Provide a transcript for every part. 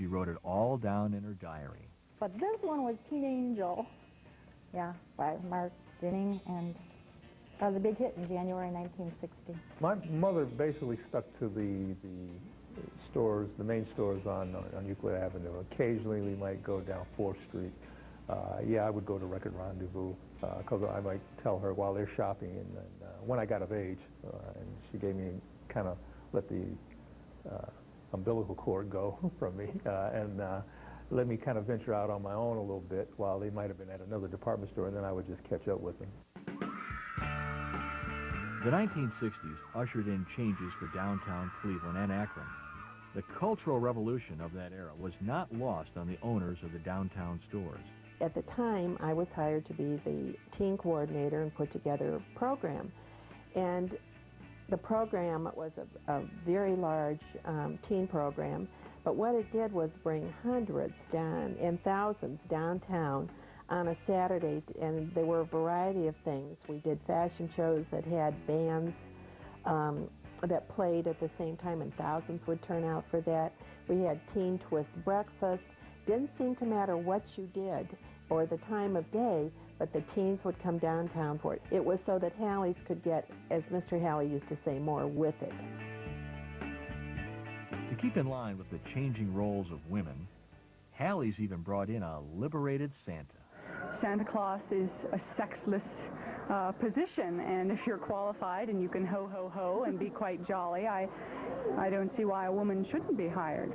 she wrote it all down in her diary. But this one was Teen Angel. Yeah, by Mark Dinning, and that was a big hit in January 1960. My mother basically stuck to the stores, the main stores on Euclid Avenue. Occasionally we might go down 4th Street. Yeah, I would go to Record Rendezvous because I might tell her while they're shopping, and when I got of age, and she gave me kind of let the umbilical cord go from me and let me kind of venture out on my own a little bit while they might have been at another department store, and then I would just catch up with them. The 1960s ushered in changes for downtown Cleveland and Akron. The cultural revolution of that era was not lost on the owners of the downtown stores. At the time, I was hired to be the teen coordinator and put together a program. And the program was a very large teen program, but what it did was bring hundreds down and thousands downtown on a Saturday, and there were a variety of things. We did fashion shows that had bands that played at the same time, and thousands would turn out for that. We had teen twist breakfast. Didn't seem to matter what you did or the time of day, but the teens would come downtown for it. It was so that Hallie's could get, as Mr. Hallie used to say, more with it. To keep in line with the changing roles of women, Hallie's even brought in a liberated Santa. Santa Claus is a sexless position, and if you're qualified and you can ho-ho-ho and be quite jolly, I don't see why a woman shouldn't be hired.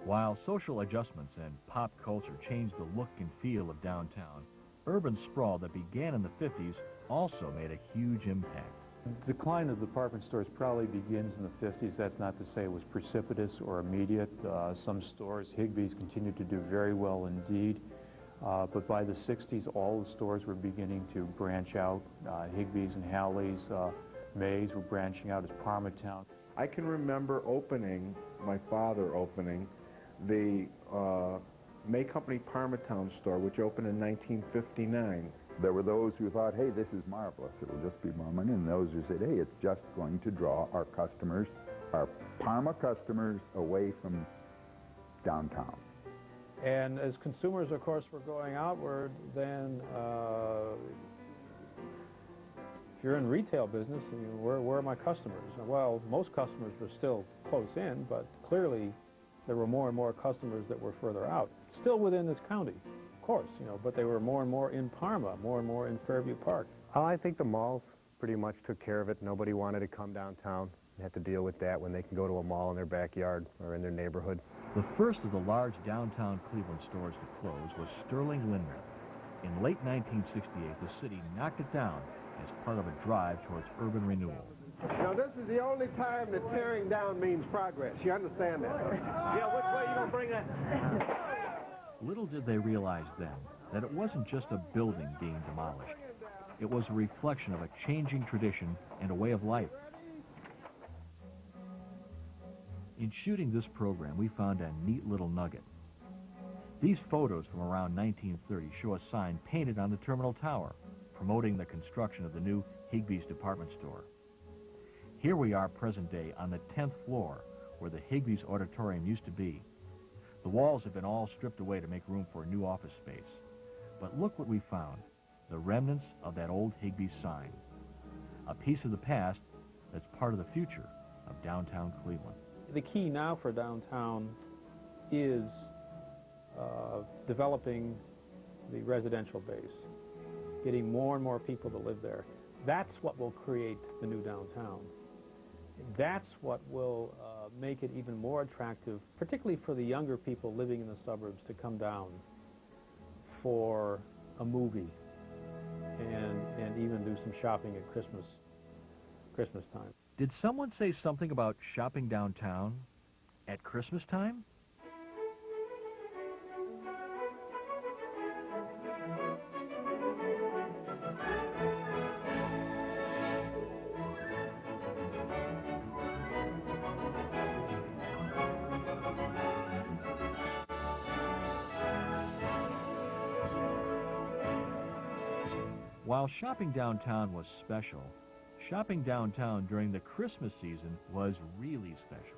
While social adjustments and pop culture changed the look and feel of downtown, urban sprawl that began in the 50s also made a huge impact. The decline of department stores probably begins in the 50s. That's not to say it was precipitous or immediate. Some stores, Higbee's, continued to do very well indeed. But by the 60s, all the stores were beginning to branch out. Higbee's and Hallie's, May's were branching out as Parmatown. I can remember my father opening, the May Company Parmatown store, which opened in 1959. There were those who thought, hey, this is marvelous, it'll just be more money, and those who said, hey, it's just going to draw our customers, our Parma customers, away from downtown. And as consumers, of course, were going outward, then if you're in retail business, where are my customers? Well, most customers were still close in, but clearly there were more and more customers that were further out, still within this county. Of course, but they were more and more in Parma, more and more in Fairview Park. I think the malls pretty much took care of it. Nobody wanted to come downtown and have to deal with that when they can go to a mall in their backyard or in their neighborhood. The first of the large downtown Cleveland stores to close was Sterling Lindner. In late 1968, the city knocked it down as part of a drive towards urban renewal. Now, this is the only time that tearing down means progress. You understand that? Yeah, which way you gonna bring that? Little did they realize then that it wasn't just a building being demolished. It was a reflection of a changing tradition and a way of life. In shooting this program, we found a neat little nugget. These photos from around 1930 show a sign painted on the terminal tower, promoting the construction of the new Higbee's department store. Here we are present day on the 10th floor, where the Higbee's auditorium used to be. The walls have been all stripped away to make room for a new office space. But look what we found, the remnants of that old Higbee's sign. A piece of the past that's part of the future of downtown Cleveland. The key now for downtown is developing the residential base, getting more and more people to live there. That's what will create the new downtown. That's what will make it even more attractive, particularly for the younger people living in the suburbs, to come down for a movie and even do some shopping at Christmas time. Did someone say something about shopping downtown at Christmas time? While shopping downtown was special, shopping downtown during the Christmas season was really special.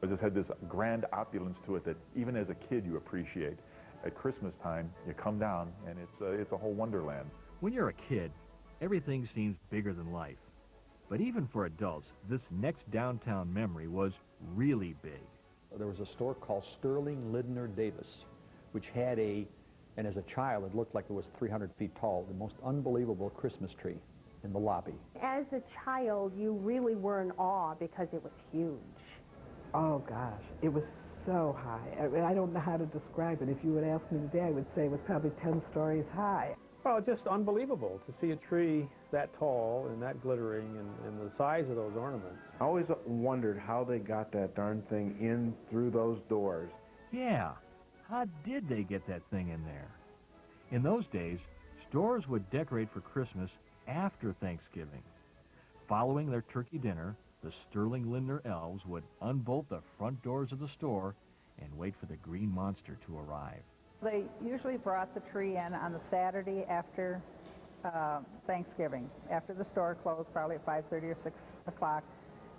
It just had this grand opulence to it that even as a kid you appreciate. At Christmas time, you come down and it's a whole wonderland. When you're a kid, everything seems bigger than life. But even for adults, this next downtown memory was really big. There was a store called Sterling Lindner Davis, which had and as a child it looked like it was 300 feet tall, the most unbelievable Christmas tree in the lobby. As a child, you really were in awe because it was huge. Oh gosh, it was so high. I mean, I don't know how to describe it. If you would ask me today, I would say it was probably 10 stories high. Well, it's just unbelievable to see a tree that tall and that glittering and the size of those ornaments. I always wondered how they got that darn thing in through those doors. Yeah, how did they get that thing in there? In those days, stores would decorate for Christmas after Thanksgiving. Following their turkey dinner, the Sterling Lindner elves would unbolt the front doors of the store and wait for the green monster to arrive. They usually brought the tree in on the Saturday after Thanksgiving, after the store closed, probably at 5:30 or 6 o'clock.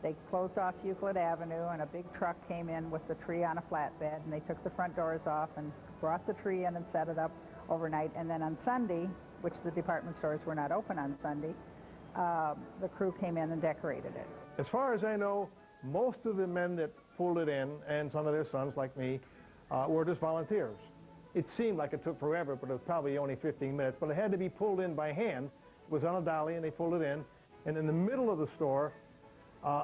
They closed off Euclid Avenue, and a big truck came in with the tree on a flatbed, and they took the front doors off and brought the tree in and set it up overnight. And then on Sunday, which the department stores were not open on Sunday, the crew came in and decorated it. As far as I know, most of the men that pulled it in, and some of their sons like me, were just volunteers. It seemed like it took forever, but it was probably only 15 minutes. But it had to be pulled in by hand. It was on a dolly, and they pulled it in. And in the middle of the store,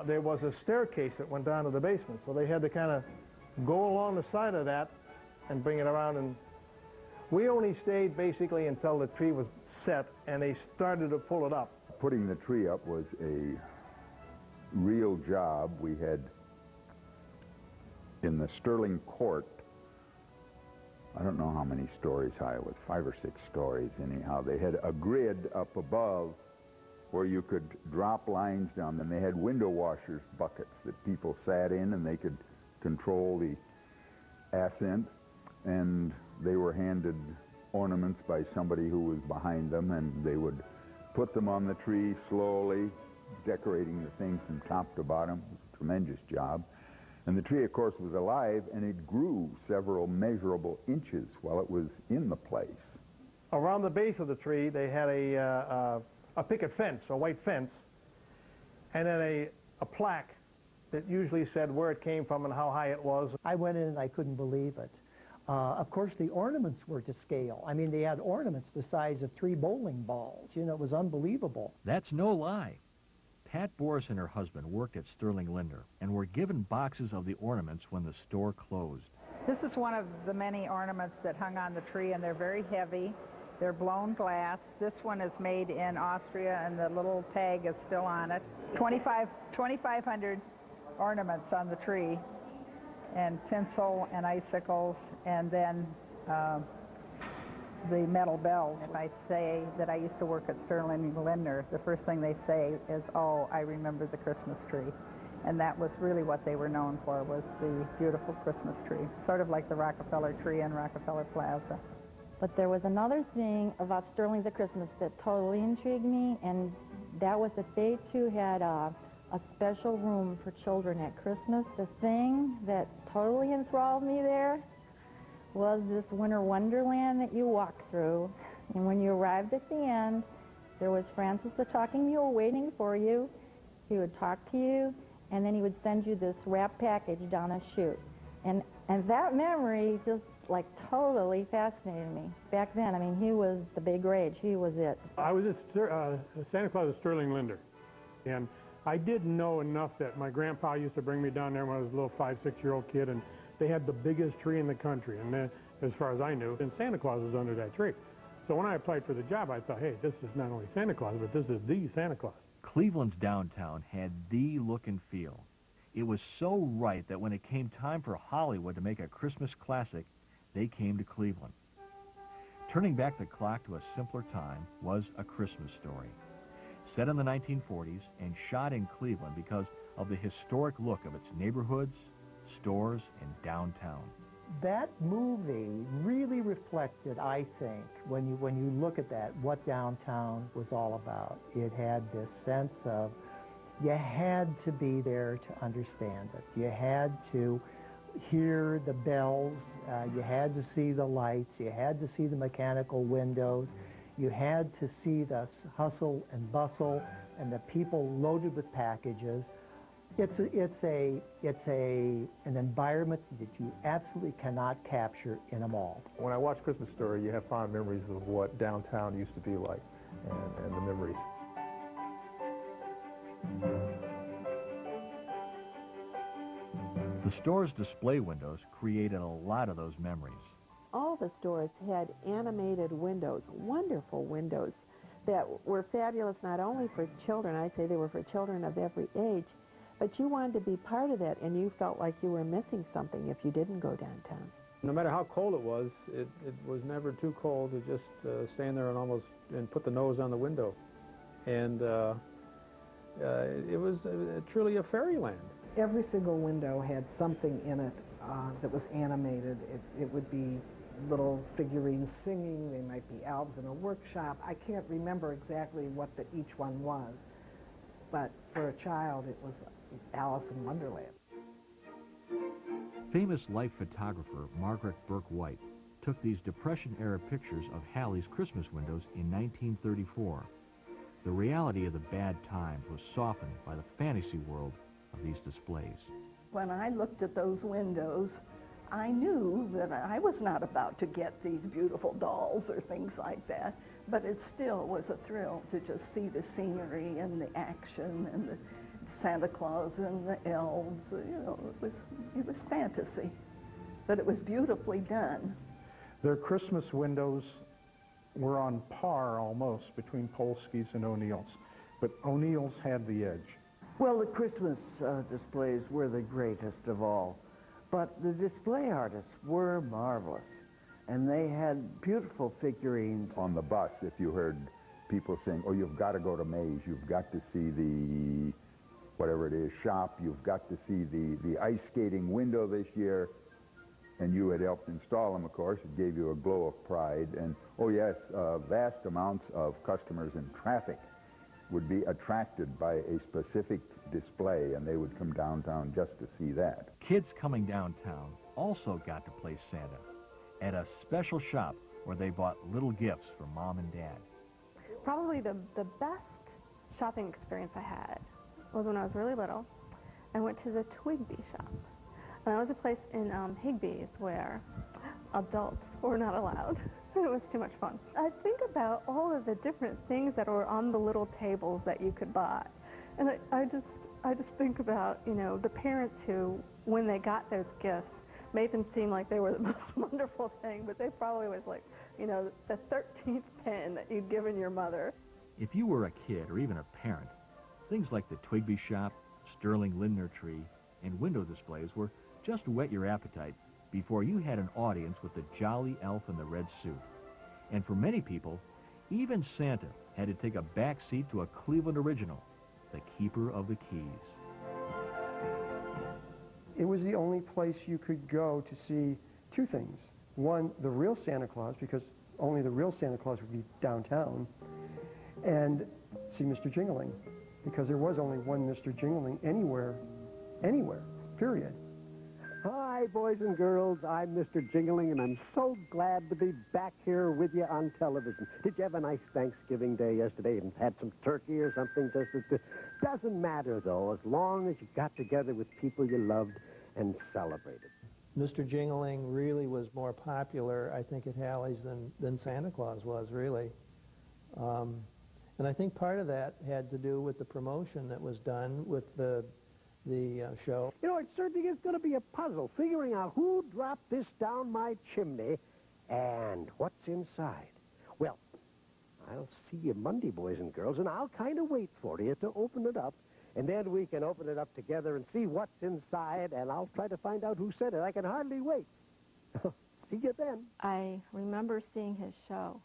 there was a staircase that went down to the basement. So they had to kind of go along the side of that and bring it around. And we only stayed basically until the tree was set, and they started to pull it up. Putting the tree up was a real job. We had, in the Sterling Court, I don't know how many stories high it was, 5 or 6 stories anyhow. They had a grid up above where you could drop lines down, and they had window washers buckets that people sat in, and they could control the ascent, and they were handed ornaments by somebody who was behind them, and they would put them on the tree slowly, decorating the thing from top to bottom. It was a tremendous job. And the tree, of course, was alive, and it grew several measurable inches while it was in the place. Around the base of the tree, they had a picket fence, a white fence, and then a plaque that usually said where it came from and how high it was. I went in and I couldn't believe it. Of course, the ornaments were to scale. I mean, they had ornaments the size of 3 bowling balls. You know, it was unbelievable. That's no lie. Pat Boris and her husband worked at Sterling Lindner and were given boxes of the ornaments when the store closed. This is one of the many ornaments that hung on the tree, and they're very heavy. They're blown glass. This one is made in Austria, and the little tag is still on it. 2,500 ornaments on the tree, and tinsel and icicles, and then the metal bells. I say that I used to work at Sterling Lindner. The first thing they say is, "Oh, I remember the Christmas tree." And that was really what they were known for, was the beautiful Christmas tree. Sort of like the Rockefeller tree in Rockefeller Plaza. But there was another thing about Sterling's at Christmas that totally intrigued me, and that was that they too had a special room for children at Christmas. The thing that totally enthralled me there was this winter wonderland that you walked through. And when you arrived at the end, there was Francis the Talking Mule waiting for you. He would talk to you, and then he would send you this wrap package down a chute. And that memory just like totally fascinated me. Back then, I mean, he was the big rage. He was it. I was at Santa Claus at Sterling Lindner, and I didn't know enough that my grandpa used to bring me down there when I was a little 5, 6-year-old kid, and they had the biggest tree in the country, and as far as I knew, and Santa Claus was under that tree. So when I applied for the job, I thought, hey, this is not only Santa Claus, but this is the Santa Claus. Cleveland's downtown had the look and feel. It was so right that when it came time for Hollywood to make a Christmas classic, they came to Cleveland. Turning back the clock to a simpler time was A Christmas Story, set in the 1940s and shot in Cleveland because of the historic look of its neighborhoods, stores, and downtown. That movie really reflected, I think, when you look at that, what downtown was all about. It had this sense of You had to be there to understand it. You had to hear the bells, you had to see the lights, you had to see the mechanical windows, you had to see the hustle and bustle and the people loaded with packages. It's an environment that you absolutely cannot capture in a mall. When I watch Christmas Story, you have fond memories of what downtown used to be like, and the memories. The store's display windows created a lot of those memories. All the stores had animated windows, wonderful windows that were fabulous not only for children, I say they were for children of every age, but you wanted to be part of that, and you felt like you were missing something if you didn't go downtown. No matter how cold it was never too cold to just stand there and put the nose on the window. And it was truly a fairyland. Every single window had something in it that was animated. It would be little figurines singing, they might be elves in a workshop. I can't remember exactly what each one was, but for a child it was Alice in Wonderland. Famous life photographer Margaret Burke White took these Depression-era pictures of Halley's Christmas windows in 1934. The reality of the bad times was softened by the fantasy world of these displays. When I looked at those windows, I knew that I was not about to get these beautiful dolls or things like that, but it still was a thrill to just see the scenery and the action and the Santa Claus and the elves. You know, it was fantasy, but it was beautifully done. Their Christmas windows were on par almost between Polsky's and O'Neill's, but O'Neill's had the edge. Well, the Christmas displays were the greatest of all, but the display artists were marvelous, and they had beautiful figurines. On the bus, if you heard people saying, oh, you've got to go to Mays, you've got to see the, whatever it is, shop, you've got to see the ice skating window this year, and you had helped install them, of course. It gave you a glow of pride, and, oh yes, vast amounts of customers in traffic would be attracted by a specific display, and they would come downtown just to see that. Kids coming downtown also got to play Santa at a special shop where they bought little gifts for Mom and Dad. Probably the best shopping experience I had was when I was really little. I went to the Twigby shop. And that was a place in Higbee's where adults were not allowed. It was too much fun. I think about all of the different things that were on the little tables that you could buy. And I just think about, you know, the parents who, when they got those gifts, made them seem like they were the most wonderful thing, but they probably was like, you know, the 13th pen that you'd given your mother. If you were a kid or even a parent, things like the Twigby shop, Sterling Lindner tree, and window displays were just to whet your appetite before you had an audience with the jolly elf in the red suit. And for many people, even Santa had to take a back seat to a Cleveland original, the Keeper of the Keys. It was the only place you could go to see two things. One, the real Santa Claus, because only the real Santa Claus would be downtown, and see Mr. Jingling, because there was only one Mr. Jingling anywhere, period. Hi, boys and girls. I'm Mr. Jingling, and I'm so glad to be back here with you on television. Did you have a nice Thanksgiving Day yesterday and had some turkey or something? Doesn't matter, though, as long as you got together with people you loved and celebrated. Mr. Jingling really was more popular, I think, at Halley's than Santa Claus was, really. And I think part of that had to do with the promotion that was done with the show. You know, it certainly is going to be a puzzle figuring out who dropped this down my chimney and what's inside. Well, I'll see you Monday, boys and girls, and I'll kind of wait for you to open it up, and then we can open it up together and see what's inside, and I'll try to find out who sent it. I can hardly wait. See you then. I remember seeing his show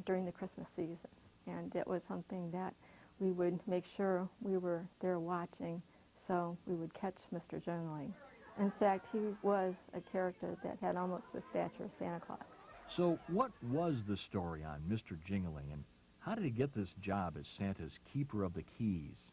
during the Christmas season, and it was something that we would make sure we were there watching, so we would catch Mr. Jingling. In fact, he was a character that had almost the stature of Santa Claus. So what was the story on Mr. Jingling, and how did he get this job as Santa's Keeper of the Keys?